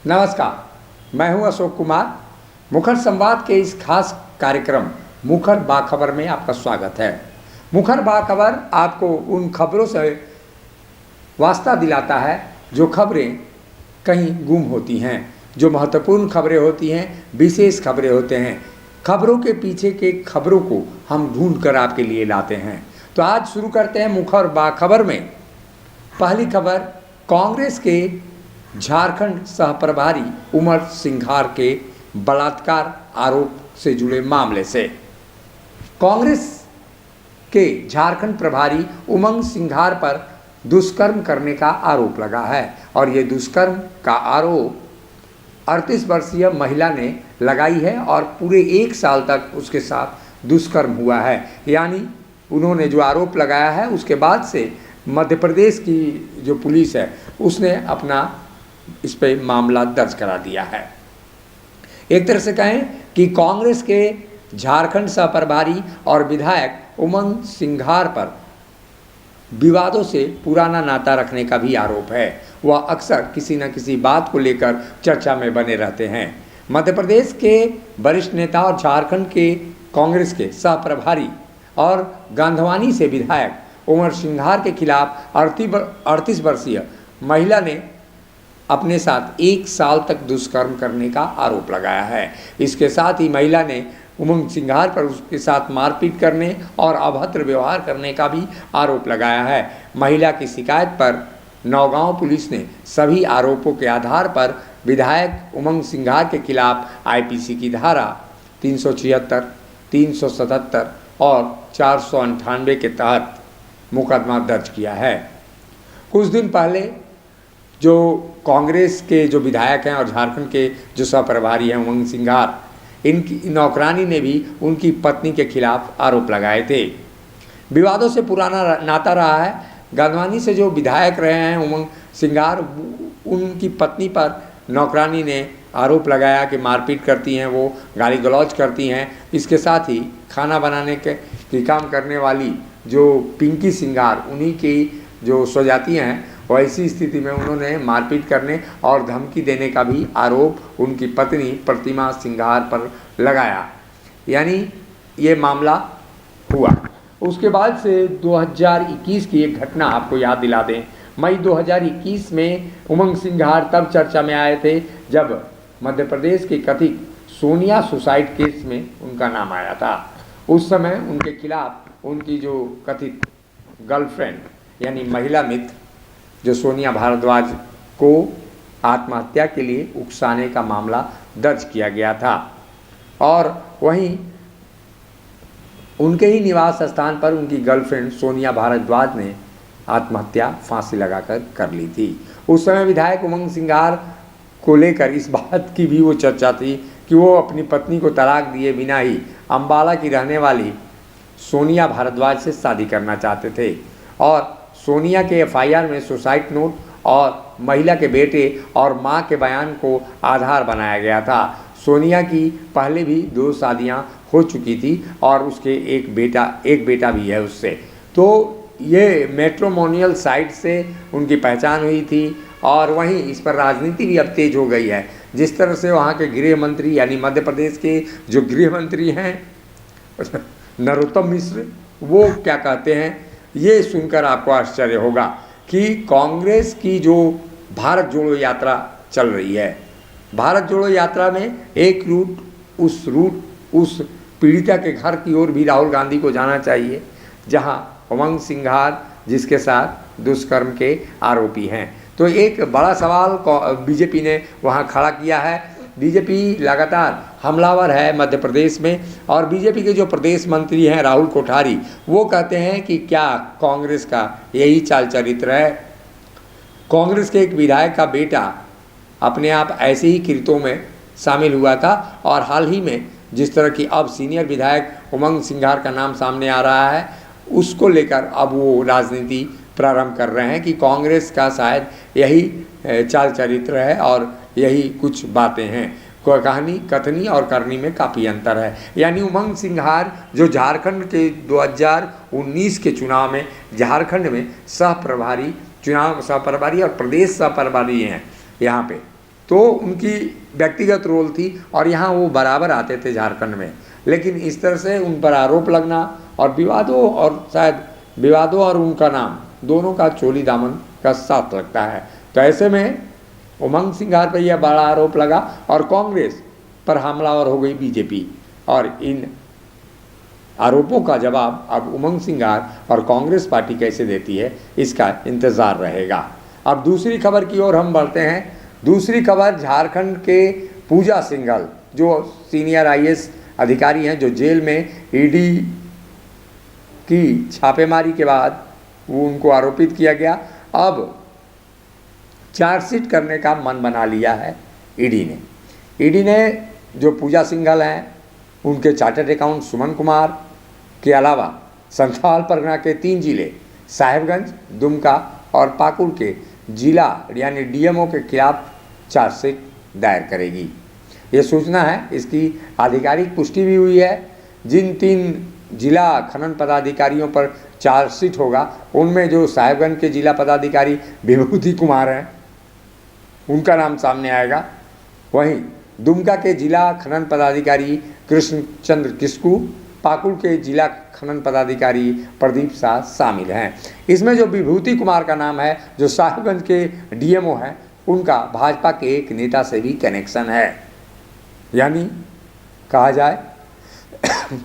नमस्कार, मैं हूं अशोक कुमार। मुखर संवाद के इस खास कार्यक्रम मुखर बाखबर में आपका स्वागत है। मुखर बाखबर आपको उन खबरों से वास्ता दिलाता है जो खबरें कहीं गुम होती हैं, जो महत्वपूर्ण खबरें होती हैं, विशेष खबरें होते हैं। खबरों के पीछे के खबरों को हम ढूंढ कर आपके लिए लाते हैं। तो आज शुरू करते हैं मुखर बाखबर में। पहली खबर कांग्रेस के झारखंड सहप्रभारी उमर सिंघार के बलात्कार आरोप से जुड़े मामले से। कांग्रेस के झारखंड प्रभारी उमंग सिंघार पर दुष्कर्म करने का आरोप लगा है और ये दुष्कर्म का आरोप 38 वर्षीय महिला ने लगाई है और पूरे 1 साल तक उसके साथ दुष्कर्म हुआ है। यानी उन्होंने जो आरोप लगाया है उसके बाद से मध्य प्रदेश की जो पुलिस है उसने अपना इस पर मामला दर्ज करा दिया है। एक तरह से कहें कि कांग्रेस के झारखंड सहप्रभारी और विधायक उमंग सिंघार पर विवादों से पुराना नाता रखने का भी आरोप है। वह अक्सर किसी न किसी बात को लेकर चर्चा में बने रहते हैं। मध्य प्रदेश के वरिष्ठ नेता और झारखंड के कांग्रेस के सहप्रभारी और गांधवानी से विधायक उमर सिंघार के खिलाफ 38 वर्षीय महिला ने अपने साथ 1 साल तक दुष्कर्म करने का आरोप लगाया है। इसके साथ ही महिला ने उमंग सिंघार पर उसके साथ मारपीट करने और अभद्र व्यवहार करने का भी आरोप लगाया है। महिला की शिकायत पर नौगांव पुलिस ने सभी आरोपों के आधार पर विधायक उमंग सिंघार के खिलाफ आईपीसी की धारा 376, 377 और 498 के तहत मुकदमा दर्ज किया है। कुछ दिन पहले जो कांग्रेस के जो विधायक हैं और झारखंड के जो सहप्रभारी हैं उमंग सिंघार, इनकी नौकरानी ने भी उनकी पत्नी के खिलाफ आरोप लगाए थे। विवादों से पुराना नाता रहा है। गांधवानी से जो विधायक रहे हैं उमंग सिंघार, उनकी पत्नी पर नौकरानी ने आरोप लगाया कि मारपीट करती हैं, वो गाली गलौज करती हैं। इसके साथ ही खाना बनाने के काम करने वाली जो पिंकी सिंघार, उन्हीं की जो स्वजाति हैं, वैसी स्थिति में उन्होंने मारपीट करने और धमकी देने का भी आरोप उनकी पत्नी प्रतिमा सिंघार पर लगाया। यानी ये मामला हुआ। उसके बाद से 2021 की एक घटना आपको याद दिला दें। मई 2021 में उमंग सिंघार तब चर्चा में आए थे जब मध्य प्रदेश के कथित सोनिया सुसाइड केस में उनका नाम आया था। उस समय उनके खिलाफ उनकी जो कथित गर्लफ्रेंड यानी महिला मित्र जो सोनिया भारद्वाज को आत्महत्या के लिए उकसाने का मामला दर्ज किया गया था और वहीं उनके ही निवास स्थान पर उनकी गर्लफ्रेंड सोनिया भारद्वाज ने आत्महत्या फांसी लगाकर कर ली थी। उस समय विधायक उमंग सिंघार को लेकर इस बात की भी वो चर्चा थी कि वो अपनी पत्नी को तलाक दिए बिना ही अम्बाला की रहने वाली सोनिया भारद्वाज से शादी करना चाहते थे और सोनिया के एफआईआर में सुसाइड नोट और महिला के बेटे और मां के बयान को आधार बनाया गया था। सोनिया की पहले भी 2 शादियां हो चुकी थी और उसके एक बेटा भी है उससे। तो ये मैट्रिमोनियल साइट से उनकी पहचान हुई थी और वहीं इस पर राजनीति भी अब तेज हो गई है। जिस तरह से वहाँ के गृह मंत्री यानी मध्य प्रदेश के जो गृह मंत्री हैं नरोत्तम मिश्र, वो क्या कहते हैं ये सुनकर आपको आश्चर्य होगा कि कांग्रेस की जो भारत जोड़ो यात्रा चल रही है, भारत जोड़ो यात्रा में एक रूट उस पीड़िता के घर की ओर भी राहुल गांधी को जाना चाहिए जहां उमंग सिंघार जिसके साथ दुष्कर्म के आरोपी हैं। तो एक बड़ा सवाल बीजेपी ने वहां खड़ा किया है। बीजेपी लगातार हमलावर है मध्य प्रदेश में और बीजेपी के जो प्रदेश मंत्री हैं राहुल कोठारी, वो कहते हैं कि क्या कांग्रेस का यही चाल चरित्र है। कांग्रेस के एक विधायक का बेटा अपने आप ऐसे ही कृत्यों में शामिल हुआ था और हाल ही में जिस तरह की अब सीनियर विधायक उमंग सिंघार का नाम सामने आ रहा है, उसको लेकर अब वो राजनीति प्रारंभ कर रहे हैं कि कांग्रेस का शायद यही चाल चरित्र है और यही कुछ बातें हैं। कहानी कथनी और करनी में काफ़ी अंतर है। यानी उमंग सिंघार जो झारखंड के 2019 के चुनाव में झारखंड में सहप्रभारी और प्रदेश सहप्रभारी हैं यहाँ पे, तो उनकी व्यक्तिगत रोल थी और यहाँ वो बराबर आते थे झारखंड में। लेकिन इस तरह से उन पर आरोप लगना और विवादों और उनका नाम दोनों का चोली दामन का साथ लगता है। तो ऐसे में उमंग सिंघार पर यह बड़ा आरोप लगा और कांग्रेस पर हमलावर हो गई बीजेपी। और इन आरोपों का जवाब अब उमंग सिंघार और कांग्रेस पार्टी कैसे देती है, इसका इंतज़ार रहेगा। अब दूसरी खबर की ओर हम बढ़ते हैं। दूसरी खबर झारखंड के पूजा सिंघल, जो सीनियर IAS अधिकारी हैं, जो जेल में ईडी की छापेमारी के बाद वो उनको आरोपित किया गया। अब चार्जशीट करने का मन बना लिया है ईडी ने जो पूजा सिंघल हैं, उनके चार्टर्ड अकाउंट सुमन कुमार के अलावा संथाल परगना के 3 जिले साहेबगंज, दुमका और पाकुड़ के जिला यानी DMO के खिलाफ चार्जशीट दायर करेगी। ये सूचना है, इसकी आधिकारिक पुष्टि भी हुई है। जिन 3 जिला खनन पदाधिकारियों पर चार्जशीट होगा, उनमें जो साहेबगंज के जिला पदाधिकारी विभूति कुमार हैं, उनका नाम सामने आएगा। वहीं दुमका के जिला खनन पदाधिकारी कृष्ण चंद्र किस्कू, पाकुड़ के जिला खनन पदाधिकारी प्रदीप शाह शामिल हैं। इसमें जो विभूति कुमार का नाम है, जो साहेबगंज के DMO हैं, उनका भाजपा के एक नेता से भी कनेक्शन है। यानी कहा जाए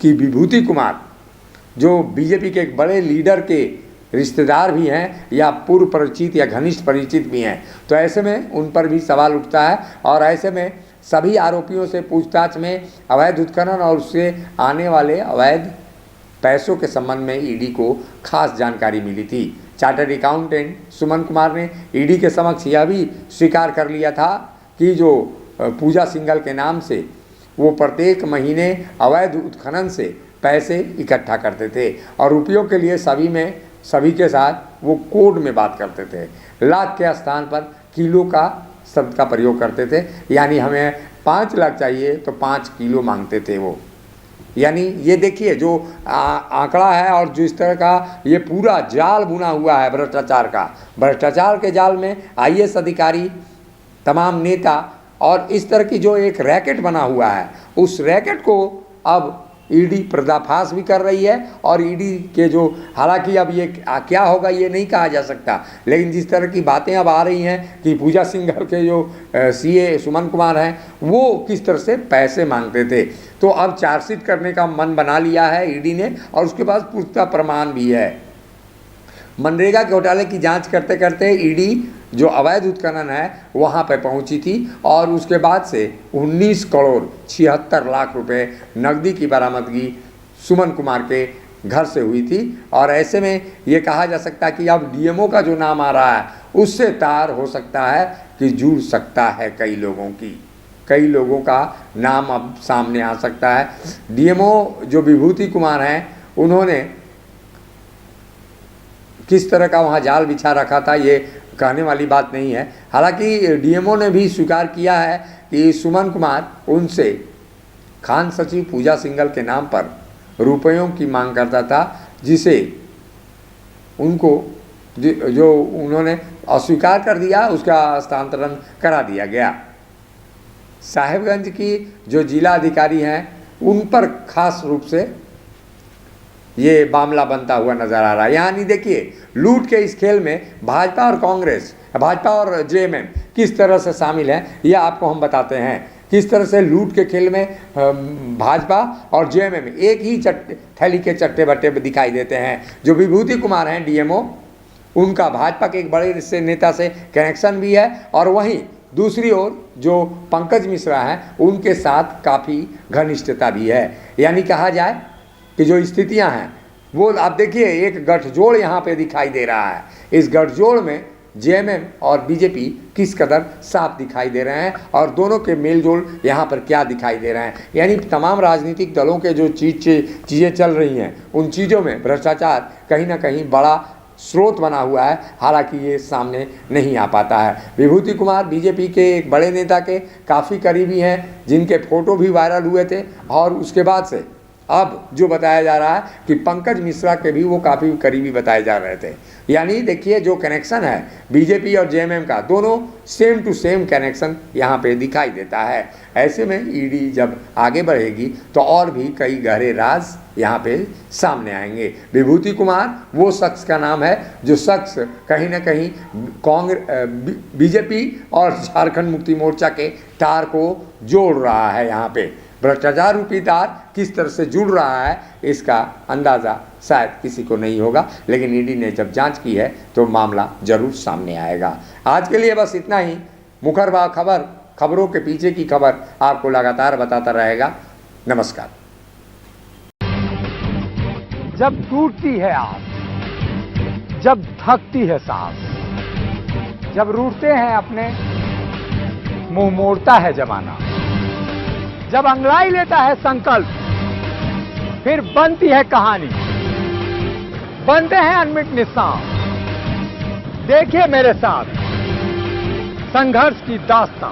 कि विभूति कुमार जो बीजेपी के एक बड़े लीडर के रिश्तेदार भी हैं या पूर्व परिचित या घनिष्ठ परिचित भी हैं। तो ऐसे में उन पर भी सवाल उठता है और ऐसे में सभी आरोपियों से पूछताछ में अवैध उत्खनन और उससे आने वाले अवैध पैसों के संबंध में ईडी को खास जानकारी मिली थी। चार्टर्ड अकाउंटेंट सुमन कुमार ने ईडी के समक्ष यह भी स्वीकार कर लिया था कि जो पूजा सिंघल के नाम से वो प्रत्येक महीने अवैध उत्खनन से पैसे इकट्ठा करते थे और रुपयों के लिए सभी के साथ वो कोड में बात करते थे। लाख के स्थान पर किलो का शब्द का प्रयोग करते थे। यानी हमें 5 लाख चाहिए तो 5 किलो मांगते थे वो। यानी ये देखिए जो आंकड़ा है और जो इस तरह का ये पूरा जाल बुना हुआ है भ्रष्टाचार के जाल में IAS अधिकारी, तमाम नेता और इस तरह की जो एक रैकेट बना हुआ है, उस रैकेट को अब ईडी पर्दाफाश भी कर रही है। और ईडी के जो, हालांकि अब ये क्या होगा ये नहीं कहा जा सकता, लेकिन जिस तरह की बातें अब आ रही हैं कि पूजा सिंघल के जो CA सुमन कुमार हैं, वो किस तरह से पैसे मांगते थे, तो अब चार्जशीट करने का मन बना लिया है ईडी ने और उसके पास पुख्ता प्रमाण भी है। मनरेगा के घोटाले की जांच करते करते ईडी जो अवैध उत्खनन है वहाँ पर पहुँची थी और उसके बाद से 19 करोड़ 76 लाख रुपए नकदी की बरामदगी सुमन कुमार के घर से हुई थी। और ऐसे में ये कहा जा सकता है कि अब DMO का जो नाम आ रहा है उससे तार हो सकता है कि जुड़ सकता है कई लोगों का नाम अब सामने आ सकता है। DMO जो विभूति कुमार हैं, उन्होंने किस तरह का वहाँ जाल बिछा रखा था ये कहने वाली बात नहीं है। हालांकि DMO ने भी स्वीकार किया है कि सुमन कुमार उनसे खान सचिव पूजा सिंघल के नाम पर रुपयों की मांग करता था, जिसे उनको जो उन्होंने अस्वीकार कर दिया, उसका हस्तांतरण करा दिया गया। साहेबगंज की जो जिला अधिकारी हैं, उन पर खास रूप से ये मामला बनता हुआ नजर आ रहा है। यानी देखिए, लूट के इस खेल में भाजपा और JMM किस तरह से शामिल हैं, यह आपको हम बताते हैं। किस तरह से लूट के खेल में भाजपा और JMM एक ही थैली के चट्टे बट्टे दिखाई देते हैं। जो विभूति कुमार हैं DMO, उनका भाजपा के एक बड़े से नेता से कनेक्शन भी है और वहीं दूसरी ओर जो पंकज मिश्रा हैं, उनके साथ काफ़ी घनिष्ठता भी है। यानी कहा जाए कि जो स्थितियां हैं वो आप देखिए, एक गठजोड़ यहाँ पे दिखाई दे रहा है। इस गठजोड़ में JMM और बीजेपी किस कदर साफ दिखाई दे रहे हैं और दोनों के मेलजोल यहाँ पर क्या दिखाई दे रहे हैं। यानी तमाम राजनीतिक दलों के जो चीज़ें चल रही हैं, उन चीज़ों में भ्रष्टाचार कहीं ना कहीं बड़ा स्रोत बना हुआ है। हालांकि ये सामने नहीं आ पाता है। विभूति कुमार बीजेपी के एक बड़े नेता के काफ़ी करीबी हैं, जिनके फ़ोटो भी वायरल हुए थे और उसके बाद से अब जो बताया जा रहा है कि पंकज मिश्रा के भी वो काफ़ी करीबी बताए जा रहे थे। यानी देखिए जो कनेक्शन है बीजेपी और जेएमएम का, दोनों सेम टू सेम कनेक्शन यहाँ पे दिखाई देता है। ऐसे में ईडी जब आगे बढ़ेगी तो और भी कई गहरे राज यहाँ पे सामने आएंगे। विभूति कुमार वो शख्स का नाम है जो शख्स कहीं ना कहीं बीजेपी और झारखंड मुक्ति मोर्चा के तार को जोड़ रहा है। यहाँ पे भ्रष्टाचार रूपी तार किस तरह से जुड़ रहा है इसका अंदाज़ा शायद किसी को नहीं होगा, लेकिन ईडी ने जब जांच की है तो मामला जरूर सामने आएगा। आज के लिए बस इतना ही। मुखर बाखबर खबरों के पीछे की खबर आपको लगातार बताता रहेगा। नमस्कार। जब टूटती है आस, जब थकती है सांस, जब रूठते हैं अपने, मुंह मोड़ता है जमाना, जब अंगड़ाई लेता है संकल्प, फिर बनती है कहानी, बनते हैं अनमिट निशान। देखिए मेरे साथ संघर्ष की दास्तां।